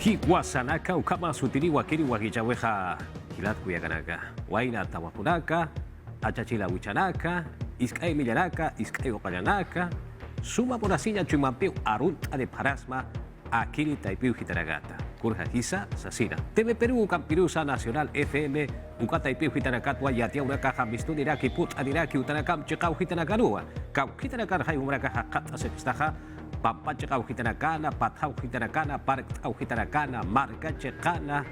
Hiwasanaka ukama sutiri wakiri wakichaweja hilat kuyakanaka. Waina tawapunaka, achachila uchanaka, iskay millanaka, iskay opayanaka, suma ponasiña chumampiu arunta de parasma, akiri taipiu hitaragata. Kurja hisa sasina. TV Perú Campirusa Nacional FM, ukataipiu hitanakatwa yatia una caja mistuniraki put adiraki utanakam chekau hitanakanua. Kau hitanakan hay umraka hakata sepstaja. Pampachekau hitanakana, pathau hitanakana, parkau hitanakana, marga chekana,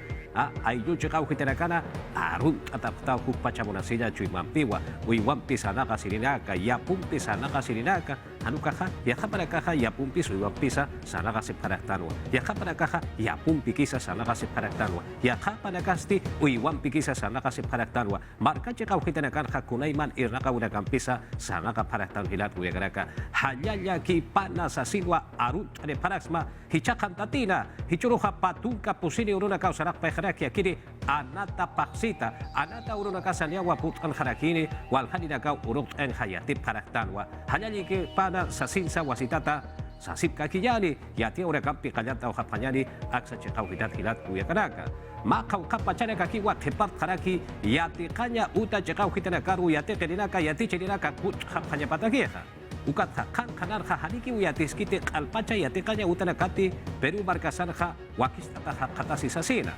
ayu chekau hitanakana, arun ataptau pachabonasilla chuimampiwa, uiwampi sanaka sirinaka, yapumpi sanaka sirinaka, anukaja, yaja para caja, yapumpi suiwampisa, sanaka separaktanua, yaja para caja, yapumpi kisa sanaka separaktanua, yaja para casti, uiwampi kisa sanaka separaktanua, marga chekau hitanakan hakunaiman irnaka urakampisa, sanaka paraktan hilat uyagaraka, hayaya ki panas asinwa arut de parasma hichakan tatina hichuruja patunka pusini uruna kausarak pajaraki akiri anata paksita anata uruna kasaniawa put an harakini wal hadina kau urut en hayati paraktanwa hayali ki pana sasinsa wasitata sasip kakiyani yati ura kampi kayata o hapanyani aksa chekau hidat hilat kuyakaraka makau kapachana kakiwa tepat haraki yati kanya uta chekau hitanakaru yati kelinaka yati chelinaka kut hapanya patakiha ukat kan kanar ha haniki uyatis kite alpacha yate kanya utanakati Peru markasanja wakis tata katasi sasina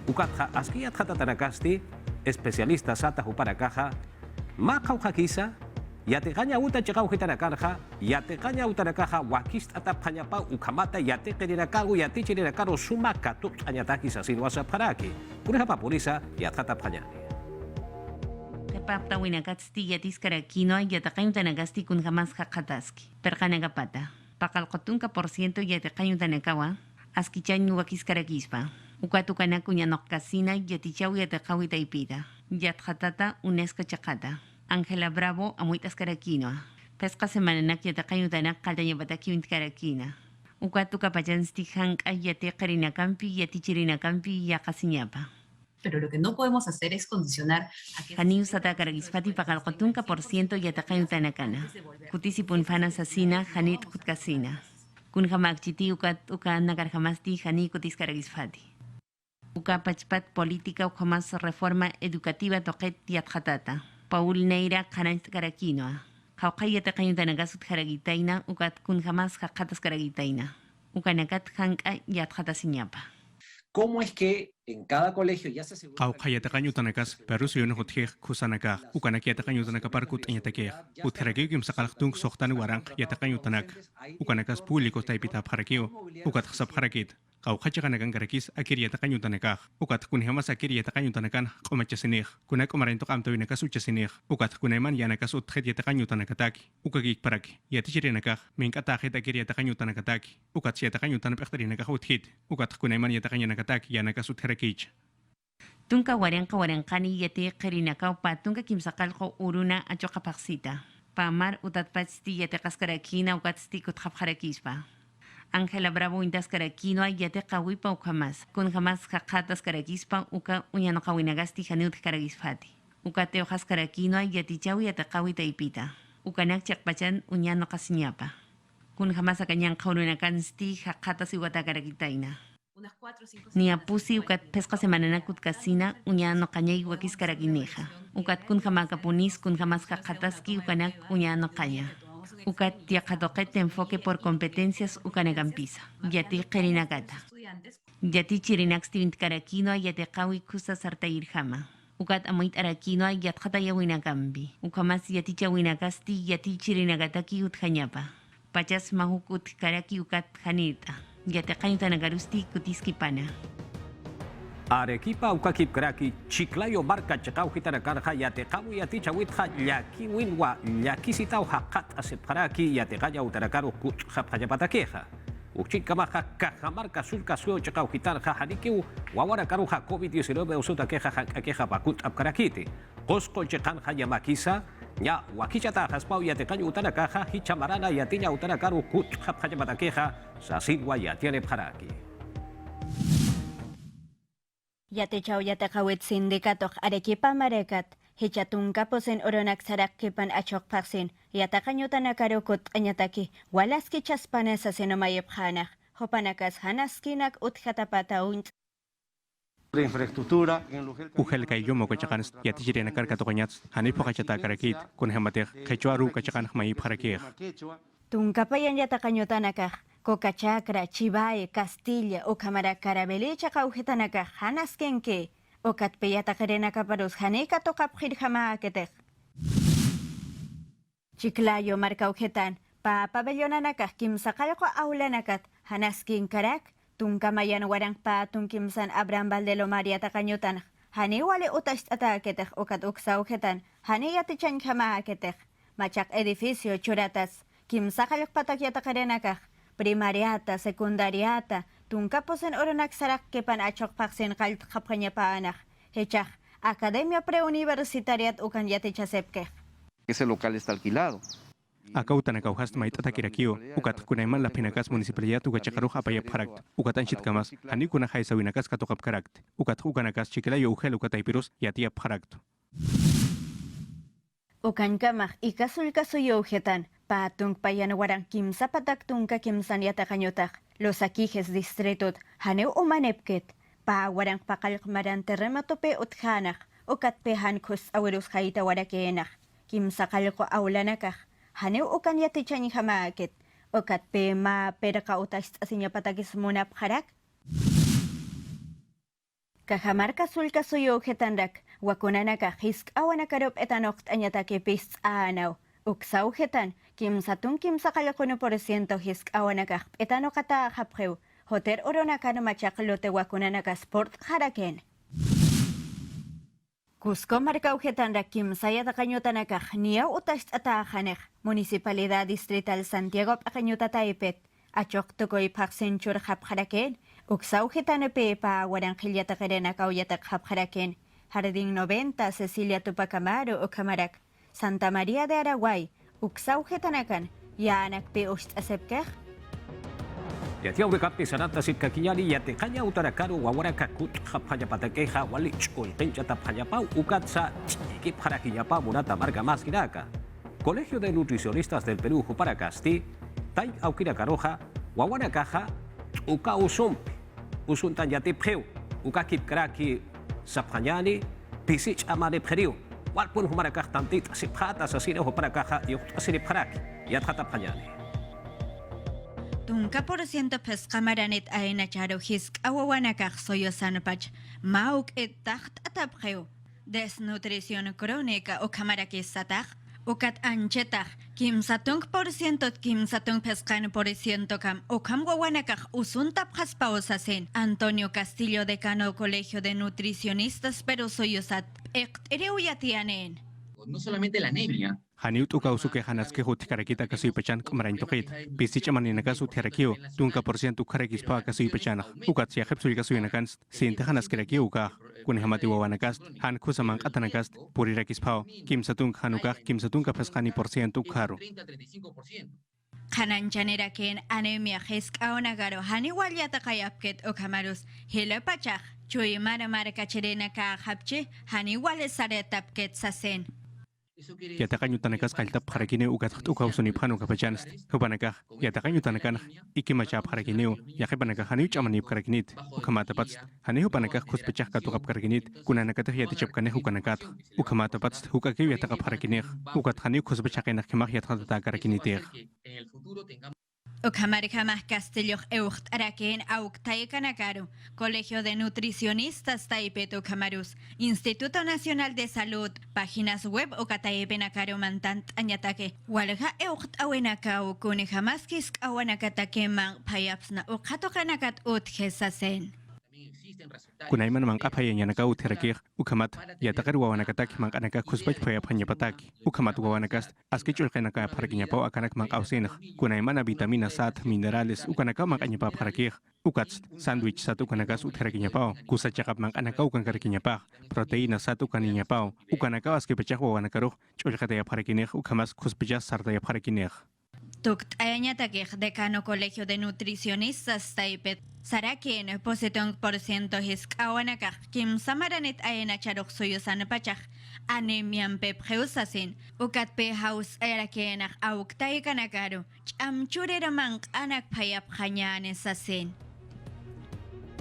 ukat ha askiat hata tanakasti especialista sata hupara kaja makau hakisa yate kanya uta chekau hitanakanja yate kanya utanakaja wakis tata panyapa ukamata yate keninakagu yate cheninakaru suma katuk anyataki sasin wasa paraki kurha papulisa yatata panyani Papta winakatsti yatis karakino yataqayn tanagasti kun jamás hakataski. Perkanagapata. Pakalkotunka por ciento yataqayn tanakawa. Askichan wakis karakispa. Ukatukanak unyanok kasina yatichaw yataqawi taipita. Yatjatata unesca chakata. Ángela Bravo amuitas karakino. Pesca semananak yataqayn tanak kaltañabataki karakina. Ukatuka pachansti hank ayate karinakampi yatichirinakampi yakasiñapa. Pero lo que no podemos hacer es condicionar a que... Hani usata karagisfati pakalkotunka por ciento yataqayn tanakana. Kutisi punfana sasina, hanit kutkasina. Kun hamakchiti uka nakarhamasti hani kutis karagisfati. Uka pachpat política ukamas reforma educativa toqet yatjatata. Paul Neira kanait karakinoa. Hawqay yataqayn tanagasut karagitaina ukat kun hamas haqatas karagitaina. Ukanakat hanka yatjatasiñapa. ¿Cómo es que en cada colegio ya se asegura? Qawqayataqa tanakas Perusiyo nuhutjej kusanaka ukanakiyataqa tanaka parkut añatakej utjaraki kimsaqalqtunk soqtani waranq yataqa tanak ukanakas público taipita pharakio ukatqsap harakit qawqachaqanakan karakis akiriyataqa tanakaj ukatkunhamas akiriyataqa tanakan q'umachasinej kunak umarintoq amtawinakas uchasinej ukatkunayman yanakas utjet yataqa tanakataki ukakik paraki yatichirinakaj mink'atajet akiriyataqa tanakataki ukatsiyataqa tanap'eqtarinakaj utjit ukatkunayman yataqa yanakataki yanakas utjarakich Tunka waranqani yati qirinakawpa tunka kimsaqalqu uruna achoqapaqsita. Pamar utatpachti yati qaskarakina ukatsti kutqapqarakispa. Ángela Bravo intas karakino yati qawipa ukamas. Kun jamas haqatas karakispa uka uñanoqawinagasti hanut karagisfati. Ukate hojas karakino yati chawi yati qawi taipita. Ukanak chaqpachan uñanoqasiñapa. Kun jamas akañan qawrunakansti haqatas iwata karakitaina. Ni apusi ukat pesca semanana kutkasina uña no cañay wakis karagineja. Ukat kun jamakapunis kun jamas kakataski ukanak uña no caña. Ukat tiakatoquet enfoque por competencias ukanagampisa. Yati qerinagata. Yati chirinaxti karakino yati qawi kusa sartairjama. Ukat amuit arakino yatjata yawinagambi. Ukamas yati chawinagasti yati chirinagataki utjañapa. Pachas mahukut karaki ukat janita. Yataqayn tanagarusti kutiski pana. Arequipa ukakip kraki Chiclayo marca chekau hitanakanja yateqamu yatichawitja llaki winwa llakisitau haqat asepjaraki yateqaya utanakaru kutjapajapatakeja. Uchikamaja cajamarca sulca suyo chekau hitanja hanikiu wawarakaruja COVID-19 usutakeja hakeja bakut apkarakiti. Cosco chekanja yamakisa nya wakichata haspau yateqañu utanakaja hichamarana yatiña utanakaru kutjapajapatakeja sasidwa yatiene pjaraki. Yatechau yataqawit sindicato Arequipa Marecat, Hichatunka posen oronak sarakkipan achokpaksin, yataqañutanakaru kut añataki, walaski chaspanesa sinomayipjanaj, hopanakas hanaskinak utjatapataunt. Infraestructura. Ujel kay yomo kachakan yati jirena karka tokonyats hani pokachata karakit kun hamatek kechuaru kachakan mai parakir. Tunkapayan yatakanyutanakaj, Cocachacra, Chivae, Castilla, o Camara Carabelecha caugetanaka, Hanaskenke, o Catpeyata Carenaka Parus, Haneka tocapjir Hamaketek. Chiclayo marcaugetan, Pabellonanaka, Kim Sakalco Aulanakat, Hanaskin Karak, Tunkamayan Warangpa, Tunkimsan Abram Valdelo Maria Takanyutan, Haniwale Utast Ataketek, o Cat Uxaugetan, Haneyatichan Hamaketek, Machak Edificio Churatas. Kim sakalak patakyata karenakak, primariata, secundariata, tunkaposen oronak sarak kepan achok paksen kalt kapkanya paanak, hechak, Academia Preuniversitariat ukan yate chasepke. Ese local está alquilado. Akautan akauhast maitata kirakio, ukat kunaiman la pinakas municipalidad ukachakaruj apaya parakt, ukatan shitkamas, hanikuna haisawinakas katokap karakt, ukat ukanakas chikilayo ugel ukataipirus yatia parakt. Ukankamaj ikasul kasuyo ujetan, Patung payanawarang kimsa pataktunka kimsan yatakanyutak, los akijes distritot, haneu umanepket, warang pakalkmaran terrematope uthanak, ukatpehan kus awirus haita warakeenak, kimsa kalko aulanakak, haneu ukan yatichan hamaket, ukatpe ma perka utas asinya patakis munap harak. Kahamarka sulka suyo ujetandak, wakunanaka hisk awanakarop etanokt anyatake pist aanaw. Uksaujetan, kim sakalakono por ciento hisk awanakaj etano kata hapjeu, hoter oronakano machaklote wakunanaka sport haraken. Cusco marcaujetan da kim sayatakañutanakaj nia utast atajanej, Municipalidad Distrital Santiago Pacañutataipet, achok tokoi paksenchur hapjaraken, uksaujetan pepa waranjiliatakerenaka uyatak hapjaraken, Jardín 90 Cecilia Tupacamaro o Camarak, Santa María de Araguay, Uxaujetanakan, Yanak pe asepkej. Yatia urekapi sanata sitkakiñali yatekaña utarakaru wawarakakut hapaya patakeja walich ultencha tapajapau ukatsa chiqui paraquiñapa murata marca más kiraka. Colegio de Nutricionistas del Perú Juparacasti, Tai Aukira Caroja, Wawanakaja, Uka Usumpi, Usuntan Yatipeu, Uka Kipkraki Sapanyani, Pisich Amane Periu. Walpun humarakah tantit siphat asasino huparakaha yuk asiniparak yathata panyani. Tunka por ciento pescamaranet aena charo hisk awawanakah soyosanapach mauk et tacht atapjeu. Desnutrición crónica o camarakisatach. Ukat anchetach kimsatung por ciento kimsatung pescan por ciento cam o cam wawanakah usuntap haspaosasen. Antonio Castillo, decano Colegio de Nutricionistas Perú Soyosat. No solamente la anemia. Haniut ukausuke hanaske hutikarakita kasui pechan kamarain tokit. Pisich amaninakas utiarakio, tunka por ciento karakispa kasui pechana. Ukat siya hepsul kasui nakans, sinte hanaskirakio uka. Kuni hamati wawanakas, han kusamang atanakas, purirakispa, kim satung hanukah, kim satung kapeskani por ciento karo. Kananchanera ken anemia hisk aonagaro haniwal yatakayapket o kamarus hilapachach. Chuy mara kacherena ka hapche, haniwal saretapket sasen. Yatakañu tanakas kaltap harakine ukat ukausuni panu kapachans, hubanakah, yatakañu tanakan, ikimachap harakineo, yakibanaka haniuch amanip karakinit, ukamatapats, hanihubanakah kuspechach katukap karakinit, kunanakatah yatichapkaneh ukanakat, ukamatapats, hukakiw yatakap harakineh, ukat haniu kuspechakenak kimah yatatata karakiniteh. Ukamarkamah Castillo Eucht Araken Auk Taekanakaru, Colegio de Nutricionistas Taipet Ukamarus, Instituto Nacional de Salud, páginas web Ukataepenakaru Mantant Añatake, Walga Eucht Awenakau, Kunejamaskisk Awanakatakeman, Payapsna Ukatokanakat Utjesasen. Kunaiman mang apaya yanaka uterakir, ukamat, yatakar wawanakatak mang anaka kuspach paya panyapatak, ukamat wawanakas, askichul kanaka parakinyapaw akanak mang ausinah, kunaiman vitamina sat, minerales, ukanaka mang anyapa parakir, ukats, sandwich sat ukanakas uterakinyapaw, kusachakap mang anaka ukankarakinyapaw, proteína sat ukaninyapaw, ukanaka askipachak wawanakaruh, chulkataya parakineh, ukamas kuspachas sartaya parakineh. Tuktayanya takih decano Colegio de Nutricionistas Taipet. Sarakin positong porciento hiskawanakak kim samaranit ayana charok suyusan pachak anemian pep heusasin ukat pe haus ayarakenak auktay kanakaru chamchureramank anak payap sasin.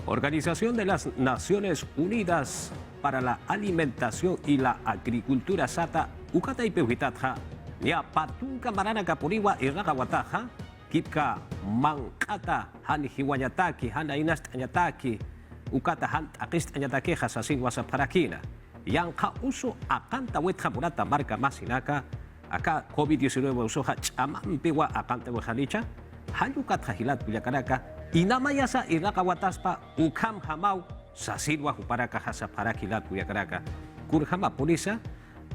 Organización de las Naciones Unidas para la Alimentación y la Agricultura SATA ukatay pehuitatha nia patunka maranaka puriwa irrakawataha kipka mangkata han hiwanyataki han ainast anyataki ukata han akist anyataki hasasin wasa parakina yang ka uso akan tawet hamurata marka masinaka aka COVID-19 uso ha chamampiwa akan tawe halicha hayukat hahilat bilakaraka inamayasa irakawataspa ukam hamau sasilwa huparaka hasa parakilat bilakaraka kurhama polisa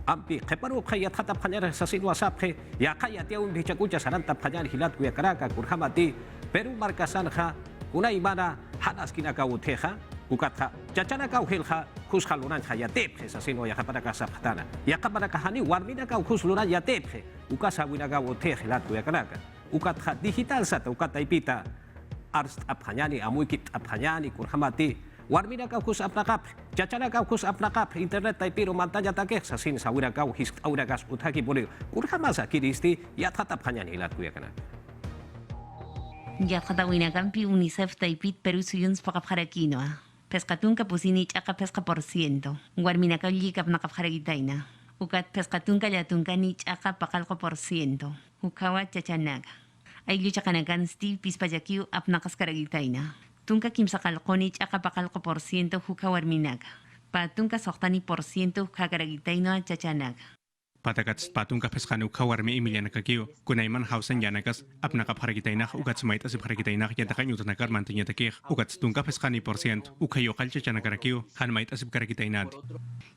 ampi keparu kaya tatap kanyar sasilwa saphe ya kaya tiaw bichakucha saranta kanyar hilat kuya karaka kurhamati Peru markasan ha unay mana hanas kinaka uteha ukatha chachana ka uhilha khushalunan khaya tephe sasilwa ya kaparaka saphatana ya kaparaka hani warmina ka khuslunan ya tephe ukasawina ka uteha hilat kuya karaka ukatha digital sata ukata ipita ars apanyani amuikit apanyani kurhamati warmina kau kus apnakap, cacana kau kus apnakap, internet taipiro mantanya takeh sasin sawira kau his aura gas uthaki boleh urha masa kiristi ya tatap hanya hilat kuya kana. Ya katawina kampi UNICEF taipit Peru suyuns pakapharakino. Pescatun kapusini chaka pesca por ciento. Warmina kau likap nakapharagitaina. Ukat pescatun kalyatun kani chaka pakalko por ciento. Ukawa chachanaga. Ay luchakanagan Steve pispayakiu apnakas karagitaina. Tunka kimsakalqoni ch'aqapakalqa por ciento huka warminaga. Patunka soqtani por ciento huka karagitayno chachanaga. Patakats patunka pesqani uka warmi imilyanakakiu kunayman hausan yanakas apnaqap haragitaynaq ukats maytas haragitaynaq yantaqan yutanakar mantañatakij ukats tunka pesqani por ciento uka yoqal chachanakarakiu han maytas karagitaynat.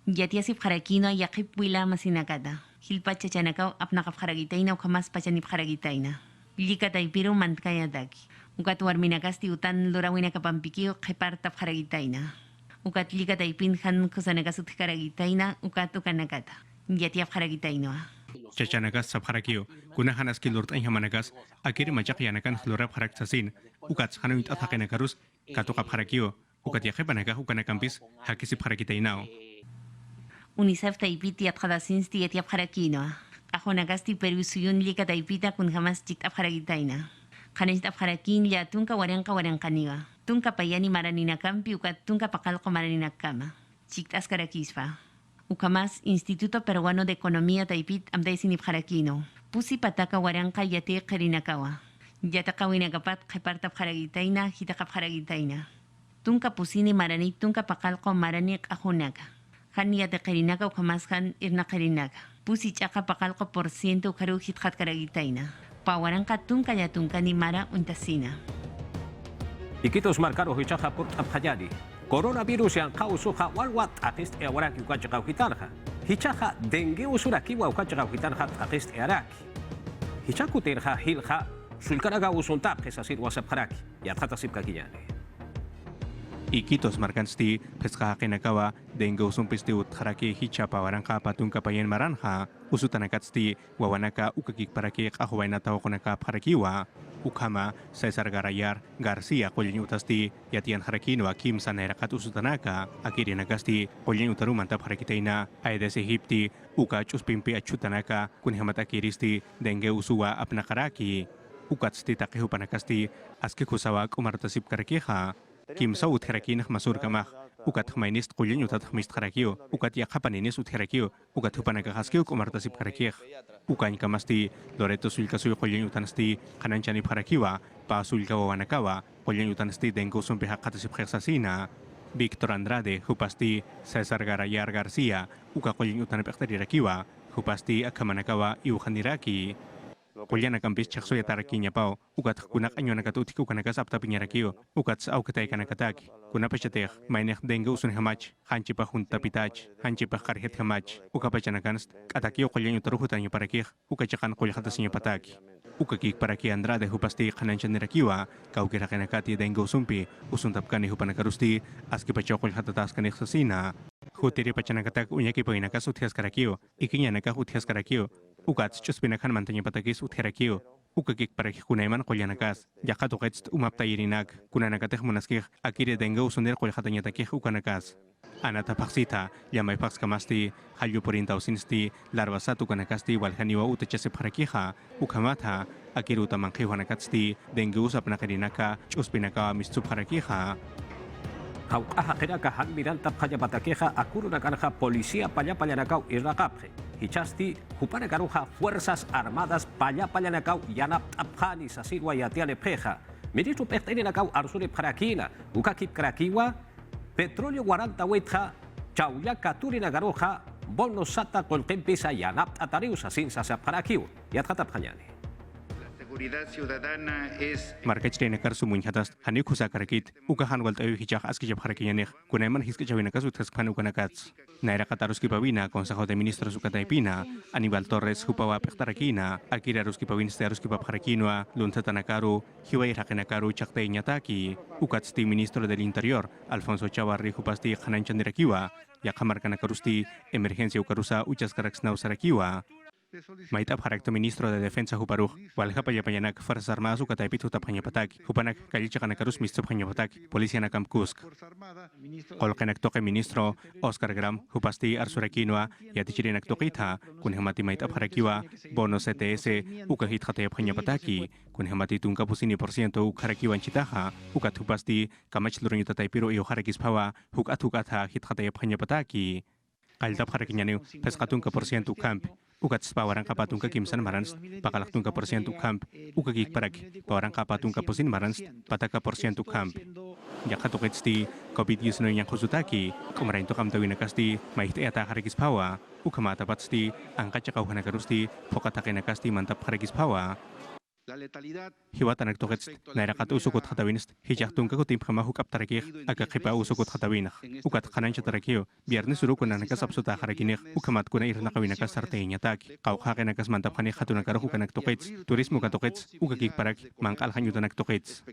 Yatiasip harakino yaqip wila masinakata. Hilpa chachanakaw apnaqap haragitayna ukamas pachanip haragitayna. Likataypiru mantkayataki. Ukat warminakasti utan lurawina kapampikio kepartap haragitaina. Ukat lika taipin han kusanagasut haragitaina ukat ukanakata. Yatiap haragitainoa. Chachanagas sab harakio kuna hanas kilurt ay hamanagas akiri majak yanakan hlurap haraksasin ukat hanuit at hakinakarus katukap harakio ukat yakepanaga ukanakampis hakisip haragitainao. UNICEF taipit yat hadasinsti yatiap harakinoa. Ahonagasti Peru suyun lika taipita kun hamas chitap haragitaina. Kanistap harakin ya tunka waranka tunka payani maranina kampi ukat tunka pakalko maranina kama chiktas karakispa ukamas Instituto Peruano de Economía taipit amday sinip harakino pusi pataka waranka yate qerinakawa yatakawinakapat qepartap haragitaina hitakap haragitaina tunka pusini marani tunka pakalko marani ahunaka han yate qerinaka ukamas han irna qerinaka pusi chaka pakalko por ciento ukaru hitkat karagitaina Pawaranka tunka ya tunka ni mara untasina. Ikitos markaro hichaha port abhayadi. Coronavirus yang kau suha walwat akist ewaraki ukachaka hitanha. Hichaha dengue usuraki wa ukachaka hitanha akist eraki. Hichaku terha hilha sulkanaga usuntap kesasir wasap haraki. Ya tatasip kakiyani. Ikitos markansti pesqa kinakawa dengue usumpisti utharaki hicha pawaranka patunka payen maranja usutanakatsti wawanaka ukakik paraki ahwaina tawakonaka parakiwa ukama Cesar Garayar Garcia kolin utasti yatian harakino Kim sanerakat usutanaka akirinakasti kolin utarumanta parakitaina aedes Egipti uka chuspimpi achutanaka kunhamat akiristi dengue usua apnakaraki ukatsti takihupanakasti aski kusawak umartasip karakiha Kim sa utherakin masur kamah ukat khmainist qulin utat khmist kharakio ukat yaqapaninis utherakiyo ukat hupanakahaskio kumartasip kharakih ukan kamasti Loreto sulkasu qulin utanasti kananchani pharakiwa pa sulka wanakawa qulin utanasti dengo sumpi haqqatasip khsasina Victor Andrade hupasti Cesar Garayar Garcia uka qulin utanap ikhtadirakiwa hupasti akamanakawa iukhaniraki Kuliana kampis chakso ya tarakinya pao ukat kunak anyo nakatutik ukanakas apta pinyarakiyo ukat sa aukatay kanakataki kuna pa siyatek mainek dengue usun hamach hanchi pa junta pitach hanchi pa karhet hamach ukapachanakanst atakiyo kulianyo taruhutan yo parakih ukachakan kulihatas niya pataki ukakik paraki Andrade hupasti kananchan nirakiwa kaukira kanakati dengue usumpi usuntapkani hupanakarusti aski pa chokol hatatas kanik sasina hutiri pachanakatak unyaki pa inakas uthias karakiyo ikinya nakah uthias karakiyo ukat chuspinakan mantanya patakis utherakiyo ukakik para kunaiman qollanakas yaqatuqets umaptayirinak kunanakatej munaskij akire denga usuner qollatañatakij ukanakas anata paxita llamay paxkamasti hallu porintausinsti larvasatu kanakasti waljaniwa utachase parakija ukamata akiruta manqiwanakatsti denga usapnaqerinaka ch'uspinaka mistu parakija Haukaha kenaka hanmiranta pajapatakeja akurunakanja policía payapayanakau irraqapje. Hichasti hupanakaruja Fuerzas Armadas payapayanakau yanap tapjani sasirwa yatiane peja. Ministro pejterinakau arsure parakina ukakip krakiwa petróleo guaranta wetja chauya katurinagaroja bono sata kolkempisa yanap atariusa sin sasa parakiu yatkatapjanyani. Seguridad ciudadana es markachre kar sumunhatas hani khusa karakit ukahan walt ayu hijah aski jab harakiyanek kunaiman hiske jawinakas utkas phan ukanakats naira kataruski pawina consejo de ministros ukataipina Aníbal Torres hupawa pektarakina akira ruski pawin steruski papharakinoa luntatanakaru hiwai rakenakaru chakte nyataki ukatsti ministro del interior Alfonso Chavarri hupasti khananchandirakiwa yakamarkanakarusti emergencia ukarusa uchaskaraksnau sarakiwa Maitap harakto ministro de defensa Huparuj, walha payapayanak Fuerzas Armadas ukataipit hutaphanyapatak, hupanak kalichakanakarus mistuphanyapatak, policía nakam Kusk. Kolkenak toke ministro Oscar Gram, hupasti arsurakinoa, yatichirinak tokita, kunhamati maitap harakiwa, bono CTS, ukahit hatayapanyapataki, kunhamati tungkapusini % ukharakiwan chitaha, ukat hupasti, kamachlurunyuta taipiro iyo harakispawa, hukatha hit hatayapanyapataki. Kaldap harakinyanu, pesqatunka % kamp, ukat pawarang kapatunka kimsan marans, pakalaktunka % kamp, ukagik parak, pawarang kapatunka pusin marans, pataka % kamp. Yakatuketsti, COVID-19 yang khusutaki, kumarain to kam tawinakasti, maihte ata harakispawa, ukamatapatsti, angkat cakauhanakarusti, pokatakinakasti mantap harakispawa. Hiwatan nagtukets nairakat usukot hatawinst hijaktun ka kutim kama hukap tarakih aga khipa usukot hatawinah ukat kanan chatarakio biyernes surukun na nakasapsuta harakinih ukamat kuna irna kawina ka sarteinya tak kau khake nakas mantap khani hatuna karo hukan nagtukets turismo ka tukets ukakik parak mangkal hanyuta nagtukets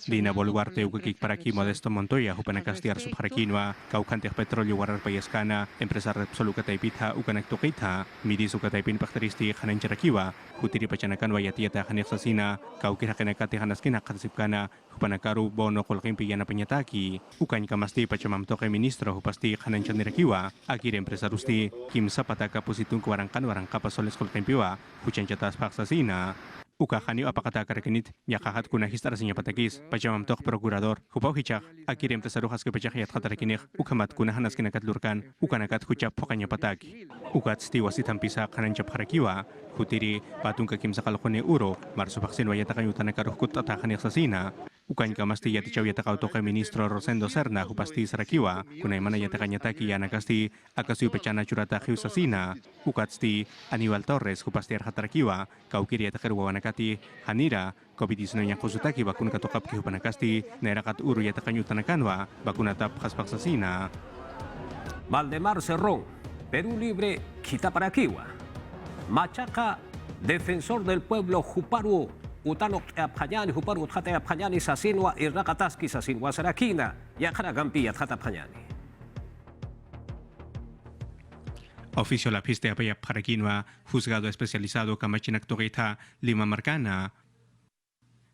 Dina boluarte ukakik paraki Modesto Montoya hupanakas tiar subharakinwa kau kanteh petrolio warar payaskana empresa Repsol ukataipitha ukanagtukita midis ukataipin pakteristi kanan charakiwa hutiri pachanakan wayatiyata sasina kau kira kena katihanas kina katsipkana hupanakaru bono kolkimpi yana penyataki ukan kamasti pachamam toke ministro hupasti kanan chanirakiwa akir empresa rusti kim sapataka positung warangkan warangka pasoles kolkimpiwa hujan catas paksasina uka khani apakata karkenit yakahat kuna histarasinya patakis pachamam tok prokurador hupau hichak akir empresa ruhas ke pachayat khatarakinih ukamat kuna hanas kina katlurkan ukanakat hucap pokanya patak ukat sti wasitam pisa kanan chapharakiwa hutiri patung kakim sakalokone uro marso vaksin wayata kanyutan karuhkut atakan sasina ukan kamasti yati chaw yata kautoke ministro Rosendo Serna hupasti sarakiwa kunay mana yata kanyataki yanakasti akasiu pechana curata sasina ukatsti Aníbal Torres hupasti arhatarakiwa kaukiri yata kerwawanakati hanira COVID-19 yang kusutaki bakun katokap ki hupanakasti nairakat uru yata kanyutan kanwa bakun atap sasina Valdemar Cerrón, Perú Libre, Quitaparaquiwa. Machaca, defensor del pueblo Juparu, Utano Apayani, Juparu Tate Apayani, Sasinwa, Irrakataski, Sasinwa Sarakina, Yakaragampi, Atapayani. Oficio la piste apaya paraquinwa, juzgado especializado Kamachinak Torita, Lima Marcana.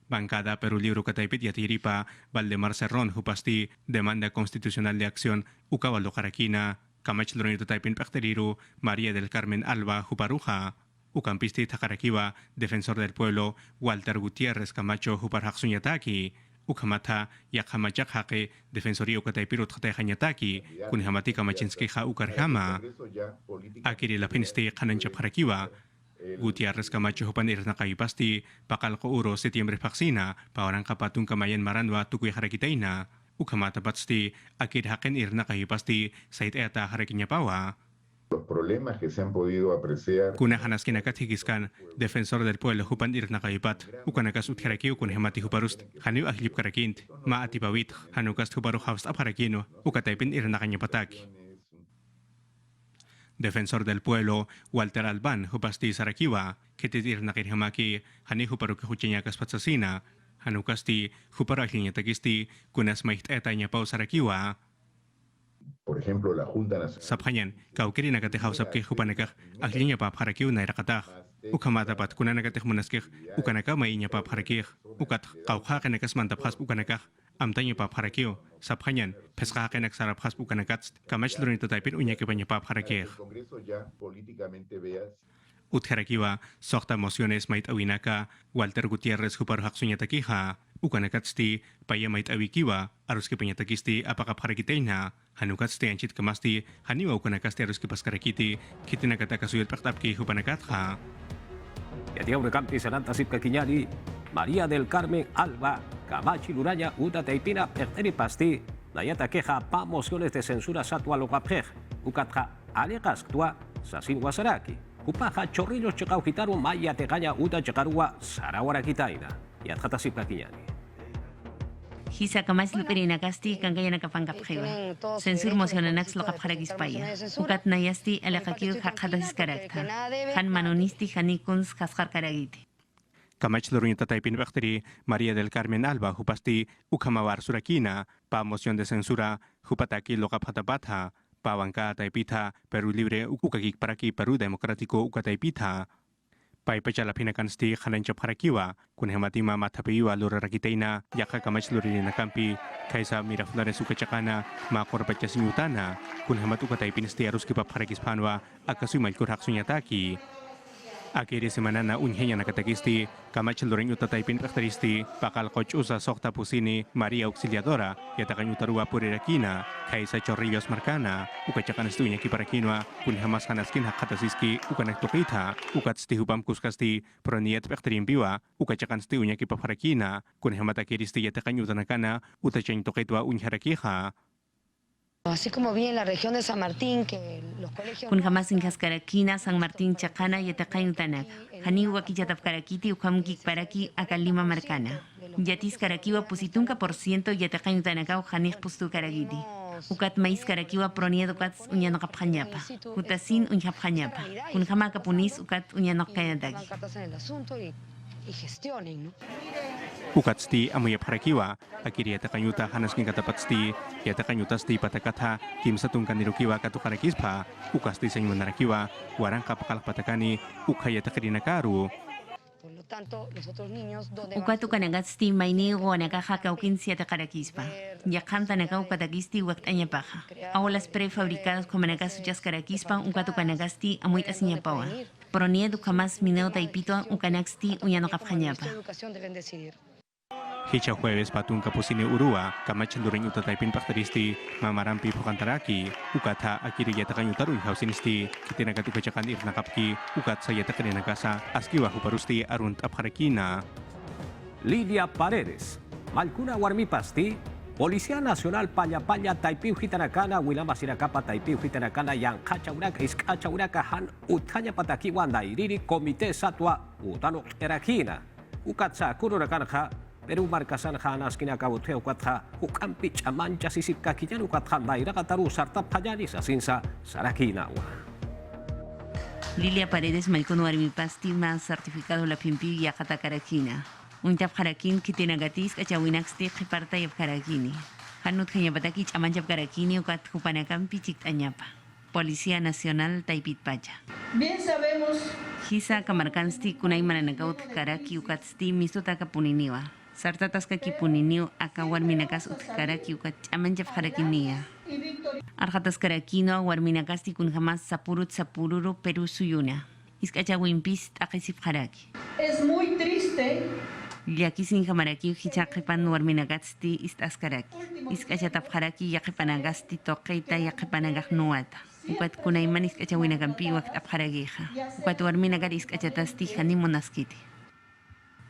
Bancada Perú Libre Kataipit Yatiripa, Valdemar Cerrón, Hupasti, demanda constitucional de acción, Ucabaldo Jarakina, Kamach Lronito Taipin Pachteriru, María del Carmen Alba, Juparuja, Ucampisti Takarakiwa, defensor del pueblo, Walter Gutiérrez Camacho, Juparhaxunyataki, Ukamata, Yakhamachakake, defensorio Kataipiru Tatehanyataki, Kunhamati Kamachinskija Ukarhama, Akiri Lapinsti Kananchaparakiwa, Gutiérrez Camacho Hupanir Nakaipasti, Pakalko Uro, Septiembre Paxina, Pawarangka Patung Kamayan Maranwa, Tukui Harakitaina, Ukamata Patsti, Akir Haken Irnakaipasti, Sait Eta Harakinyapawa. Los problemas que se han podido apreciar. Kunahanas kinakathigiskan, defensor del pueblo Hupan Irnakaipat, Ukanakas Utkaraki, Kunhemati Huparust, Hanu Ahlip Karakint, Ma Atipawit, Hanukas Huparu Haust Aparakino, Ukataipin Irnakanyapatak. Defensor del pueblo, Walter Alban, Hupasti Sarakiwa, Ketir Nakirhamaki, Hani Huparu Huchinyakas Patsasina, Hanukasti, Huparahlinyatakisti, Kunas Mait Etanya Pau Sarakiwa. Por ejemplo, la Junta Nacional. Sabhanyan, Kaukiri Nakatehausapki Hupanakak, Ahlinya Pap Harakiw Nairakatah, ukama dapat kunana katik munaskih ukanaka mainya pa parakih ukat qawqa kenakas mantap khas ukanaka amtanya pa parakio saphanyan pesqa kenak sarap khas ukanakat kamach lurin tataypin unya ke panya pa parakih Utherakiwa, sokta mociones mait awinaka, Walter Gutierrez hupar haksunya takiha, ukanakatsti, paya mait awikiwa, arus ke penyatakisti, apakah parakiteina, hanukatsti anchit kemasti, haniwa ukanakasti arus ke paskarakiti, kitinakata kasuyut paktapki hupanakatha. Yatia urekampi sanantasip kakinyani, María del Carmen Alba, Camachi Luraya, Uta Taipina, Perteri Pasti, Nayata queja pa mociones de censura satua logaprej, Ukatra alegas tua, Sasin Wasaraki. Upaha chorrillos chekau hitaru maya teganya uta chekarua sarawara kitaina. Ya kata si plakinyani. Hisa kamais luperina kasti kangkaya nakapangkaphewa. Sensur mocionanax lokapharagis-paya. Ukat nayasti alakakil hakadasis karakta. Han manonisti hanikuns kaskar karagiti. Kamach lurunya tataypin bakteri María del Carmen Alba hupasti ukamawar surakina pa moción de censura hupataki lokaphatapatha Pawangka taipitha Peru Libre ukakik paraki Peru Demokratiko ukataipitha pai pachala pinakan sti khanancha pharakiwa kunhematima mathapiwa lurarakiteina yaka kamach lurina kampi kaisa miraflare sukachakana ma korpacha sinyutana kunhemat ukataipin sti arus kipa pharakis phanwa akasui malkur haksunyataki Akhiri semanana unhenya nakatakisti, kamach luring utataipin kaktaristi, pakal coach usa sokta pusini, Maria Auxiliadora, yatakan utarua purirakina, kaisa chorrillos marcana, ukachakan stunya kiparakina, kun hamas hanaskin hakatasiski, ukanaktukita, ukatsti hupam kuskasti, proniet paktarin biwa, ukachakan stunya kipaparakina, kun hamatakiristi yatakan utanakana, utachang tokitwa unharakiha. Así como vi en la región de San Martín que los colegios Kun jamás en Cascaraquina, San Martín, Chacana y Atacayutanak. Haniwa Kijatapkarakiti, Ukamkik Paraki, Akalima Marcana. Yatis Karakiwa Pusitunka % y Atacayutanaka, Hanik Pustu Karagiti. Ukat Mais Karakiwa Proniedukats Unyanokapanyapa. Utasin Unyapanyapa. Kun Hamaka Punis Ukat Unyanokayadagi. y gestionen, ¿no? Ukatsti amuya parakiwa, akiri yatakanyuta hanaskin katapatsti, yatakanyutasti patakatha, kim satun kanirukiwa katukarakispa, ukasti senyumanarakiwa, waranka pakal patakani, ukhayatakrinakaru. Por lo tanto, los otros niños, donde Ukatu kanagasti maini wanakaja kaukinsia takarakispa. Yakanta naka ukatakisti waktanya paja. Aulas prefabricadas como nakasu chaskarakispa, ukatu kanagasti amuita sinyapawa. Proniedu kamas mineo taipito ukanaksti unyano kapjanyapa. educación deben decidir. Hicha jueves patun kapusini urua, kamachanduring utataipin paktaristi, mamarampi pukantaraki, ukata akiri yatakanyutaru hausinisti, kitinagatukachakan irnakapki, ukat sa yatakarinagasa, askiwa huparusti arunt apharakina. Lidia Paredes, Malcuna Warmipasti, Policía Nacional Paya Taipiu Hitanakana, Wilama Sirakapa Taipiu Hitanakana, Yang Kachauraka, Iskachauraka, Han Utanya Patakiwa, Nairiri, Comité Satwa, Utano Erakina, Ukatsa Kururakanja, Peru Marcasan Hanas Kinakabuteo Quatha, Ukampi Chamancha Sisikakiyan Ukatha, Nairakataru, Sarta Payanis, Asinsa, Sarakinawa. Lilia Paredes Malcuna Warmipasti, más certificado la Pimpi y Akatakarakina. Un tapjarakin kitinagatis kachawinaxti qiparta yapkarakini. Hanut kanyapataki chaman yapkarakini ukat hupanacampi chiktanyapa. Policía Nacional Taipitpacha. Bien sabemos. Hisa kamarkansti kunay mananakaut karaki ukatsti mistutaka puniniwa. Sartataska kipuniniw akawar minakas utkaraki ukat chaman yapkarakiniya. Arjatas karakino warminakasti kun jamás sapururu Peru suyuna. Iskachawimpis akisipjaraki. Es muy triste. Yakisin jamaraki hichaqipan warminagatsti istaskaraki. Iskachatapjaraki yaqipanagasti toqita yaqipanagaq nuwata. Ukat kunayman iskachawinakampi waqtapjarakiqa. Ukat warminagat iskachatasti hanimunaskiti.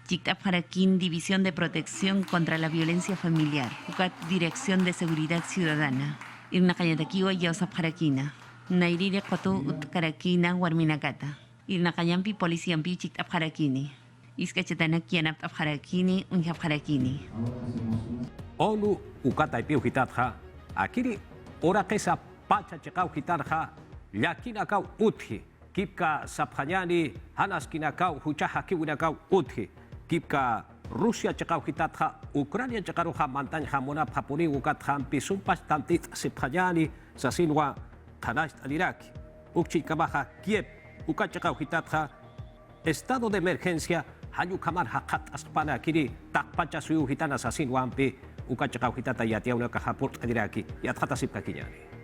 Chiktapjarakin División de Protección contra la Violencia Familiar. Ukat Dirección de Seguridad Ciudadana. Irnaqayatakiwa yawsapjarakina. Nairiri qotu utkarakina warminakata. Irnaqayampi policíampi chiktapjarakini. Iskachatanak yanap apharakini unhapharakini. Onu ukata ipiu hitatha, akiri ora kesa pacha chekau hitarha, yakina kau uthi, kipka saphanyani hanas kinakau huchaha kiwinakau uthi, kipka Rusia chekau hitatha, Ucrania chekaruha mantanya mona papuni ukatha pisumpas tantit saphanyani sa sinwa tanash aliraki, ukchi kabaha Kiev ukachekau hitatha, estado de emergencia hayu kamar hakat aspana kiri takpacha suyu hitana sasin wampi ukachakau hitata yatiauna kahapurt adiraki yathatasip kakinyani.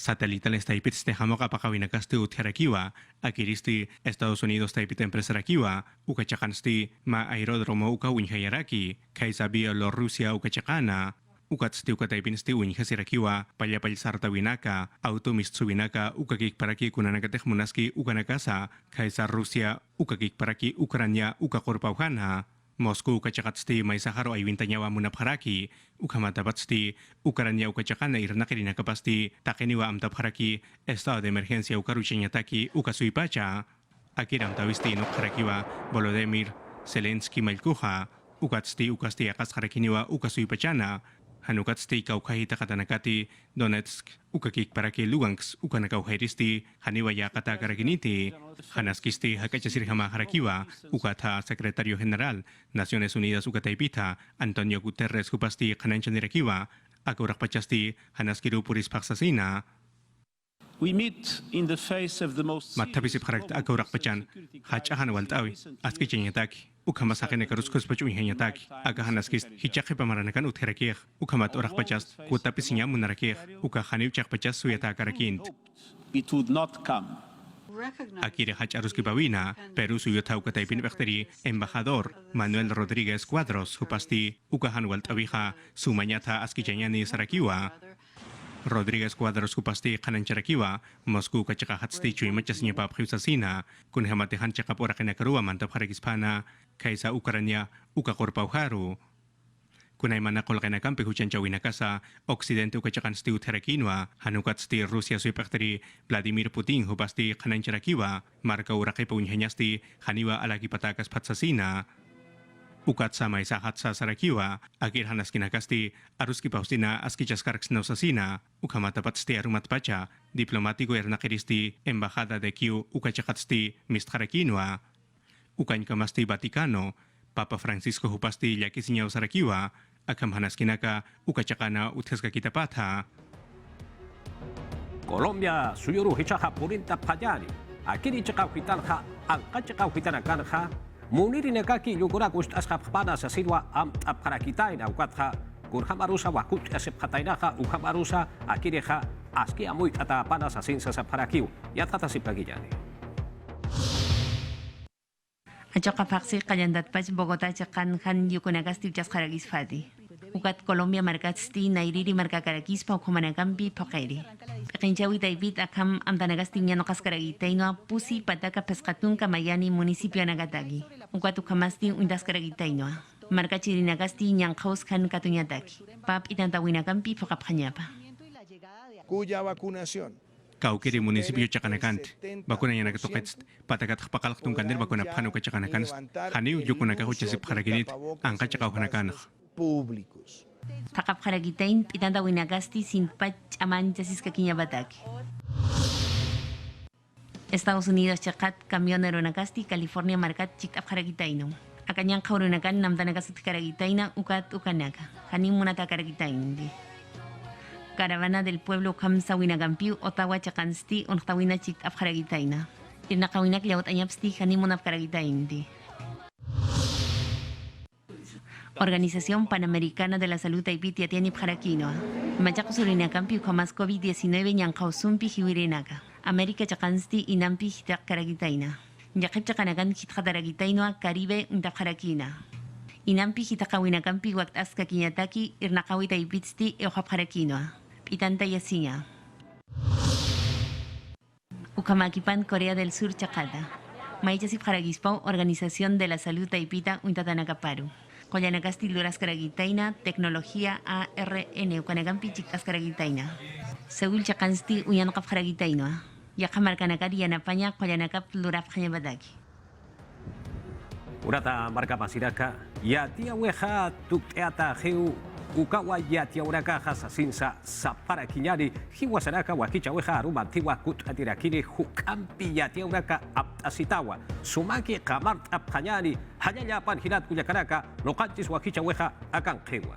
Satelital Taipit Stehamo Kapakawinakasti Utjarakiwa, Akiristi Estados Unidos Taipit Empresarakiwa, Ukachakansti Ma Aeródromo Uka Winjayaraki, Kaisabia Rusia Ukachakana, Ukatsti Ukataipinsti Winjasirakiwa, Payapal Sartawinaka, Automistsuwinaka, Ukakik Paraki Kunanakatech Munaski Ukanakasa, Kaisar Rusia, Ukakik Paraki Ucrania Ukakorpauhana, Moscow ukachakatsti may saharo ay wintanyawa muna paraki, ukamatabatsti, ukaranya ukachakana irnakirina kapasti, takeniwa amta paraki, estado de emergencia ukaruchenyataki, ukasuipacha, akiram tawisti no harakiwa, Volodymyr Zelensky Malkuha, ukatsti ukasti akas harakiniwa ukasuipachana, hanukatsti kaukahita katanakati, Donetsk, ukakik paraki Lugansk, ukanakauhairisti, haniwa yakata karakiniti, hanaskisti hakachasirhama harakiwa, ukata Secretario General, Naciones Unidas ukataipita, Antonio Guterres hupasti kananchanirakiwa, akurakpachasti hanaskiru puris paksasina. We meet in the face of the most Matabisip harakt akurakpachan, hachahan waltawi, askichenyataki. Ukamasakin na karuskos pachu ihenyataki, agahanaskist hichaki pamaranakan utherakih, ukamat orakpachast, kutapisinya munarakih, ukahaniw chakpachas suyatakarakint. it would not come. Akire hacharuski pawina, Peru suyotau kataipin bakteri, embajador Manuel Rodríguez Cuadros, hupasti, ukahan waltawija, sumanyata askichenyani sarakiwa. Rodríguez Cuadros hupasti kanancharakiwa, Moscow kachakahatsti chuimachasnya paphiusasina, kunhamatihan chakap orakinakaruwa mantap harakispana, kaisa Ucrania ukakorpauharu. Kunay manakolakinakampi huchanchawinakasa, Occidente ukachakansti utherakinwa, hanukatsti Rusia suipakteri Vladimir Putin hupasti kanancharakiwa, marka urakipa unhanyasti, haniwa alakipatakas patsasina. Ukat sa may sahat sa sarakiwa, akir hanas kinakasti, aruski paustina askichaskarks nausasina, ukamatapatsti arumatpacha, diplomatiko ernakiristi, embajada de Q, ukachakatsti, mistharakinwa, ukankamasti Vaticano, Papa Francisco hupasti yakisinya sarakiwa, akam hanas kinaka, ukachakana utheskakitapatha. Colombia suyuru hichaha purinta payani, akiri chakau hitalha, angkachakau hitanakanha, Muniri kaki yukura gustas kapana sa silwa am apkarakitain aukatha kurhamarusa wakut asepkatainaha ukamarusa akireha aski amuit atapana sa sinsa sa parakiu yatata sipagiyani. Achoka faksi kayandat pach Bogotá chakan han yukunagastiu chaskaragis fadi. Ukat Colombia markatsti nairiri markakarakispa ukumanakampi pokairi. Pekinchawi David akam amdanagastiu nyano kaskaragitaino pusi pataka pescatunka mayani municipio nagatagi. Ukat ukamasti undaskaragitaino. Markachirinagasti nyankaus kan katunyataki. Pap itantawinakampi pokapanyapa. Cuya vacunación Kaukiri municipio chakanakant, bakuna yana katokets, patakat pakalak tungkandir bakuna panu kachakanakan, haniu yukunaka huchasip harakinit, angka chakauhanakanah. públicos. Takap haragitain itantawinagasti sin pach aman chasis kakinyabataki. Estados Unidos chakat camionero nagasti California markat chik apharagitaino. Akanyang kaurunakan namdanagasat karagitaina ukat ukanaka. Hanim munata karagitaindi. Caravana del pueblo Kamsa Winagampiu, Ottawa Chakansti, Ontawina Chik Afharagitaina. Irnakawinak Liaut Ayapsti, Hanimun Afkaragitaindi. Organización Panamericana de la Salud Taipiti Atiani Pjarakino. Machaco Surinakampiu Kamas COVID-19 Nyankausumpi Hiwirenaka. América Chakansti Inampi Hitak Karagitaina. Yakip Chakanagan Hithataragitainoa Caribe Ntapjarakina. Inampi Hitakawinakampi Waktaska Kinyataki, Irnakawi Taipitsti Eojapjarakinoa. Pitanta Yasinya. Ukamakipan, Corea del Sur, Chakata. Maichasip Haragispau, Organización de la Salud Taipita, Untatanakaparu. Koyanakasti Luras Karagitaina, Tecnología ARN, Ukanagampi Chikas Karagitaina. Seul Chakansti, Uyanokap Haragitainoa. Yakamarkanakari Yanapaña, Koyanakap Lurap Hanyabadaki. Urata marka pasiraka, yatia weha tukteata heu ukawa yatia uraka hasa sinsa sapara kinyari hiwasaraka wakicha weha aruma tiwa kut atirakiri hukampi yatia uraka aptasitawa sumaki kamart apkanyani hayayapan hirat kuyakaraka lokantis wakicha weha akan hewa.